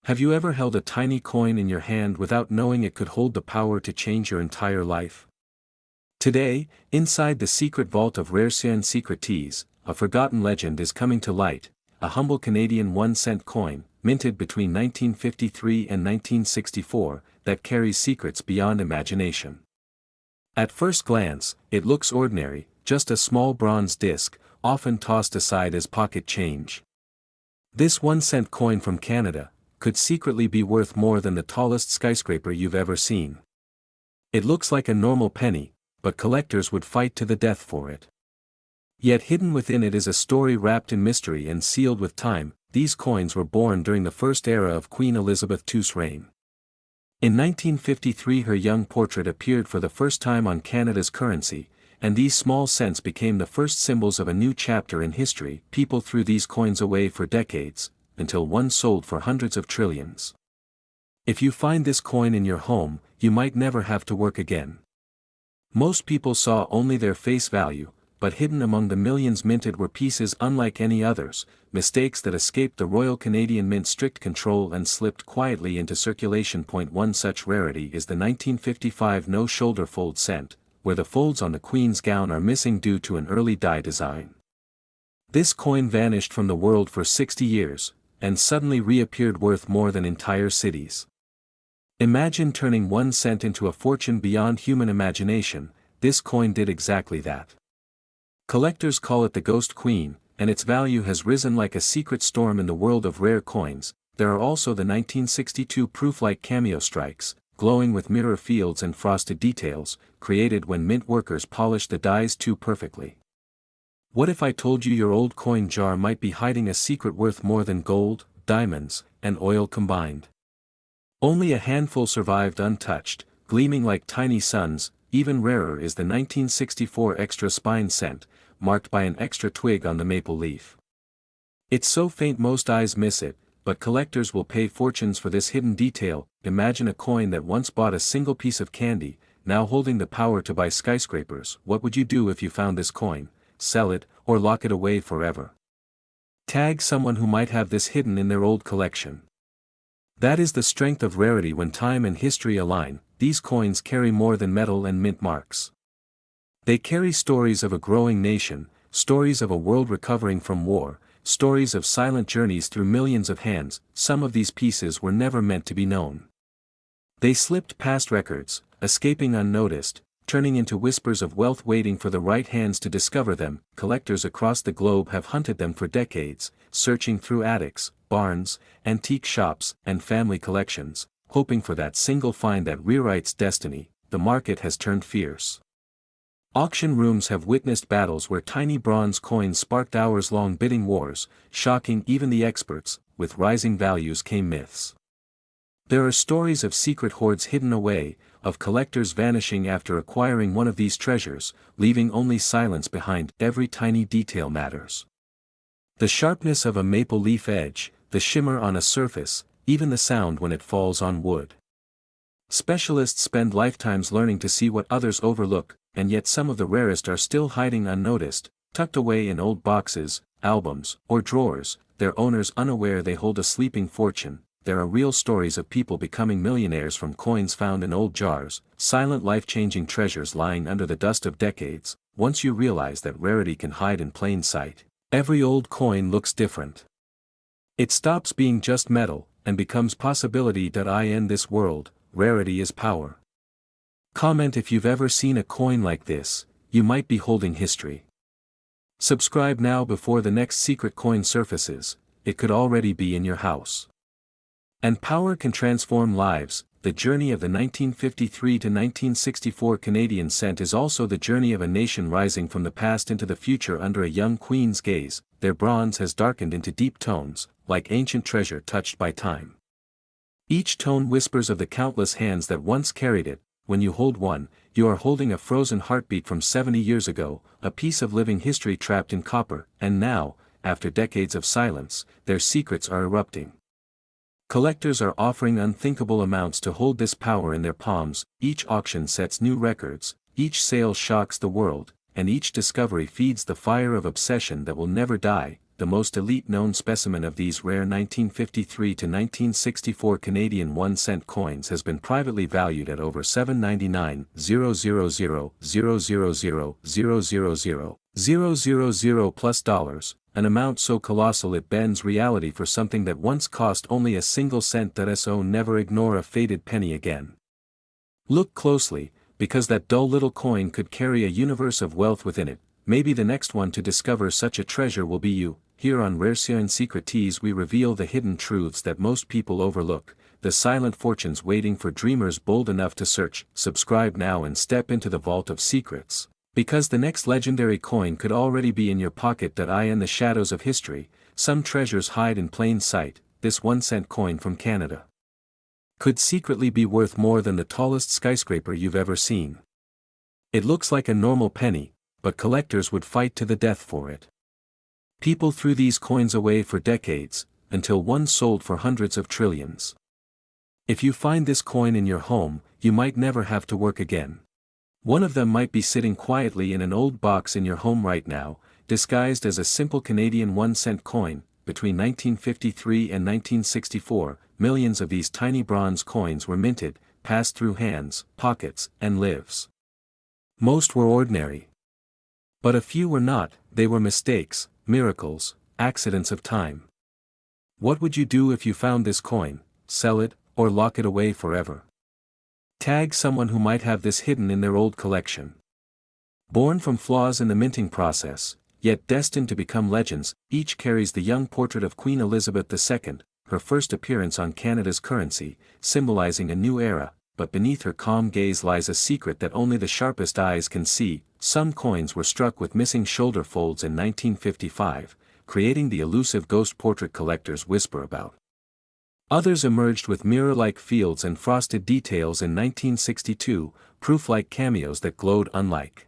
Have you ever held a tiny coin in your hand without knowing it could hold the power to change your entire life? Today, inside the secret vault of rarest secreties, a forgotten legend is coming to light, a humble Canadian 1-cent coin, minted between 1953 and 1964, that carries secrets beyond imagination. At first glance, it looks ordinary, just a small bronze disc, often tossed aside as pocket change. This 1-cent coin from Canada could secretly be worth more than the tallest skyscraper you've ever seen. It looks like a normal penny, but collectors would fight to the death for it. Yet hidden within it is a story wrapped in mystery and sealed with time. These coins were born during the first era of Queen Elizabeth II's reign. In 1953 her young portrait appeared for the first time on Canada's currency, and these small cents became the first symbols of a new chapter in history. People threw these coins away for decades, until one sold for hundreds of trillions. If you find this coin in your home, you might never have to work again. Most people saw only their face value, but hidden among the millions minted were pieces unlike any others, mistakes that escaped the Royal Canadian Mint's strict control and slipped quietly into circulation. One such rarity is the 1955 no-shoulder fold cent, where the folds on the Queen's gown are missing due to an early die design. This coin vanished from the world for 60 years, and suddenly reappeared worth more than entire cities. Imagine turning 1 cent into a fortune beyond human imagination. This coin did exactly that. Collectors call it the Ghost Queen, and its value has risen like a secret storm in the world of rare coins. There are also the 1962 proof-like cameo strikes, glowing with mirror fields and frosted details, created when mint workers polished the dies too perfectly. What if I told you your old coin jar might be hiding a secret worth more than gold, diamonds, and oil combined? Only a handful survived untouched, gleaming like tiny suns. Even rarer is the 1964 extra spine cent, marked by an extra twig on the maple leaf. It's so faint most eyes miss it, but collectors will pay fortunes for this hidden detail. Imagine a coin that once bought a single piece of candy, now holding the power to buy skyscrapers. What would you do if you found this coin? Sell it, or lock it away forever? Tag someone who might have this hidden in their old collection. That is the strength of rarity. When time and history align, these coins carry more than metal and mint marks. They carry stories of a growing nation, stories of a world recovering from war, stories of silent journeys through millions of hands. Some of these pieces were never meant to be known. They slipped past records, escaping unnoticed, turning into whispers of wealth waiting for the right hands to discover them. Collectors across the globe have hunted them for decades, searching through attics, barns, antique shops, and family collections, hoping for that single find that rewrites destiny. The market has turned fierce. Auction rooms have witnessed battles where tiny bronze coins sparked hours-long bidding wars, shocking even the experts. With rising values came myths. There are stories of secret hoards hidden away, of collectors vanishing after acquiring one of these treasures, leaving only silence behind. Every tiny detail matters. The sharpness of a maple leaf edge, the shimmer on a surface, even the sound when it falls on wood. Specialists spend lifetimes learning to see what others overlook, and yet some of the rarest are still hiding unnoticed, tucked away in old boxes, albums, or drawers, their owners unaware they hold a sleeping fortune. There are real stories of people becoming millionaires from coins found in old jars, silent life-changing treasures lying under the dust of decades. Once you realize that rarity can hide in plain sight, every old coin looks different. It stops being just metal, and becomes possibility. In this world, rarity is power. Comment if you've ever seen a coin like this. You might be holding history. Subscribe now before the next secret coin surfaces. It could already be in your house. And power can transform lives. The journey of the 1953 to 1964 Canadian cent is also the journey of a nation rising from the past into the future under a young queen's gaze. Their bronze has darkened into deep tones, like ancient treasure touched by time. Each tone whispers of the countless hands that once carried it. When you hold one, you are holding a frozen heartbeat from 70 years ago, a piece of living history trapped in copper. And now, after decades of silence, their secrets are erupting. Collectors are offering unthinkable amounts to hold this power in their palms. Each auction sets new records, each sale shocks the world, and each discovery feeds the fire of obsession that will never die. the most elite known specimen of these rare 1953 to 1964 Canadian 1-cent coins has been privately valued at over $799,000,000,000,000,000 plus dollars, an amount so colossal it bends reality for something that once cost only a single cent. So never ignore a faded penny again. Look closely, because that dull little coin could carry a universe of wealth within it. Maybe the next one to discover such a treasure will be you. Here on Rarest Secreties we reveal the hidden truths that most people overlook, the silent fortunes waiting for dreamers bold enough to search. Subscribe now and step into the vault of secrets, because the next legendary coin could already be in your pocket. In the shadows of history, some treasures hide in plain sight. This 1-cent coin from Canada could secretly be worth more than the tallest skyscraper you've ever seen. It looks like a normal penny, but collectors would fight to the death for it. People threw these coins away for decades, until one sold for hundreds of trillions. If you find this coin in your home, you might never have to work again. One of them might be sitting quietly in an old box in your home right now, disguised as a simple Canadian 1-cent coin. Between 1953 and 1964, millions of these tiny bronze coins were minted, passed through hands, pockets, and lives. Most were ordinary. But a few were not. They were mistakes, miracles, accidents of time. What would you do if you found this coin? Sell it, or lock it away forever? Tag someone who might have this hidden in their old collection. Born from flaws in the minting process, yet destined to become legends, each carries the young portrait of Queen Elizabeth II, her first appearance on Canada's currency, symbolizing a new era. But beneath her calm gaze lies a secret that only the sharpest eyes can see. Some coins were struck with missing shoulder folds in 1955, creating the elusive ghost portrait collectors whisper about. Others emerged with mirror-like fields and frosted details in 1962, proof-like cameos that glowed unlike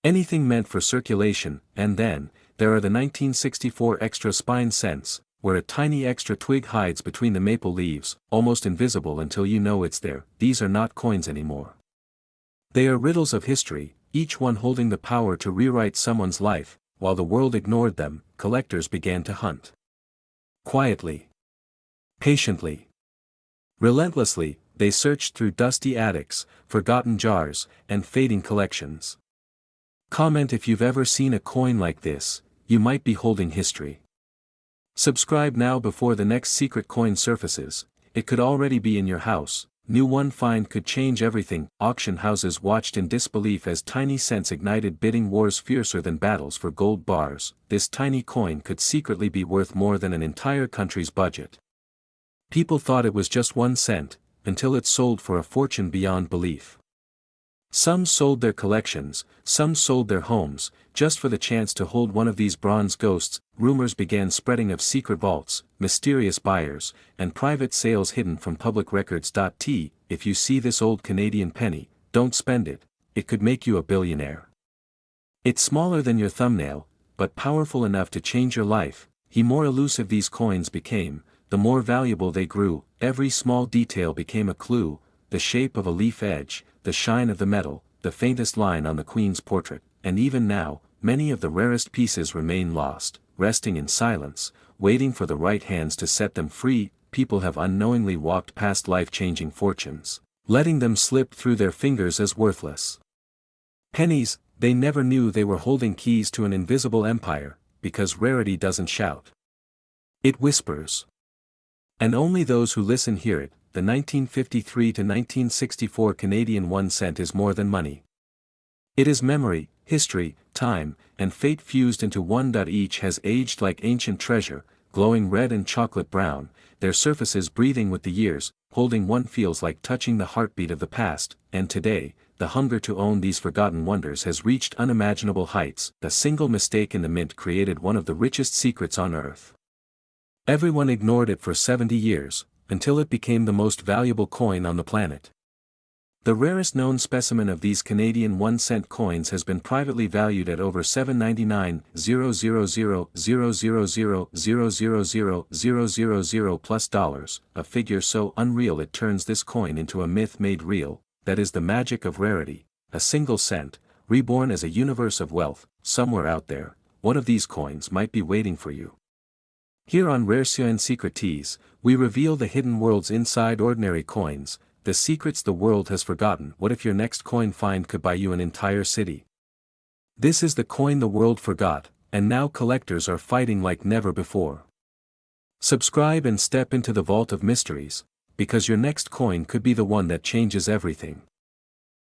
anything meant for circulation. And then, there are the 1964 extra spine cents, where a tiny extra twig hides between the maple leaves, almost invisible until you know it's there. These are not coins anymore. They are riddles of history, each one holding the power to rewrite someone's life. While the world ignored them, collectors began to hunt. Quietly. Patiently. Relentlessly, they searched through dusty attics, forgotten jars, and fading collections. Comment if you've ever seen a coin like this. You might be holding history. Subscribe now before the next secret coin surfaces. It could already be in your house. New one find could change everything. Auction houses watched in disbelief as tiny cents ignited bidding wars fiercer than battles for gold bars. This tiny coin could secretly be worth more than an entire country's budget. People thought it was just 1 cent, until it sold for a fortune beyond belief. Some sold their collections, some sold their homes, just for the chance to hold one of these bronze ghosts. Rumors began spreading of secret vaults, mysterious buyers, and private sales hidden from public records. If you see this old Canadian penny, don't spend it. It could make you a billionaire. It's smaller than your thumbnail, but powerful enough to change your life. The more elusive these coins became, the more valuable they grew. Every small detail became a clue: the shape of a leaf edge, the shine of the metal, the faintest line on the Queen's portrait. And even now, many of the rarest pieces remain lost, resting in silence, waiting for the right hands to set them free. People have unknowingly walked past life-changing fortunes, letting them slip through their fingers as worthless pennies. They never knew they were holding keys to an invisible empire, because rarity doesn't shout. It whispers. And only those who listen hear it. The 1953 to 1964 Canadian 1 cent is more than money. It is memory, history, time, and fate fused into one. Each has aged like ancient treasure, glowing red and chocolate brown, their surfaces breathing with the years. Holding one feels like touching the heartbeat of the past. And today, the hunger to own these forgotten wonders has reached unimaginable heights. A single mistake in the mint created one of the richest secrets on earth. Everyone ignored it for 70 years, until it became the most valuable coin on the planet. The rarest known specimen of these Canadian 1-cent coins has been privately valued at over $799,000,000,000,000,000 plus dollars, a figure so unreal it turns this coin into a myth made real. That is the magic of rarity, a single cent, reborn as a universe of wealth. Somewhere out there, one of these coins might be waiting for you. Here on Rarest Secret Teas, we reveal the hidden worlds inside ordinary coins, the secrets the world has forgotten. What if your next coin find could buy you an entire city? This is the coin the world forgot, and now collectors are fighting like never before. Subscribe and step into the vault of mysteries, because your next coin could be the one that changes everything.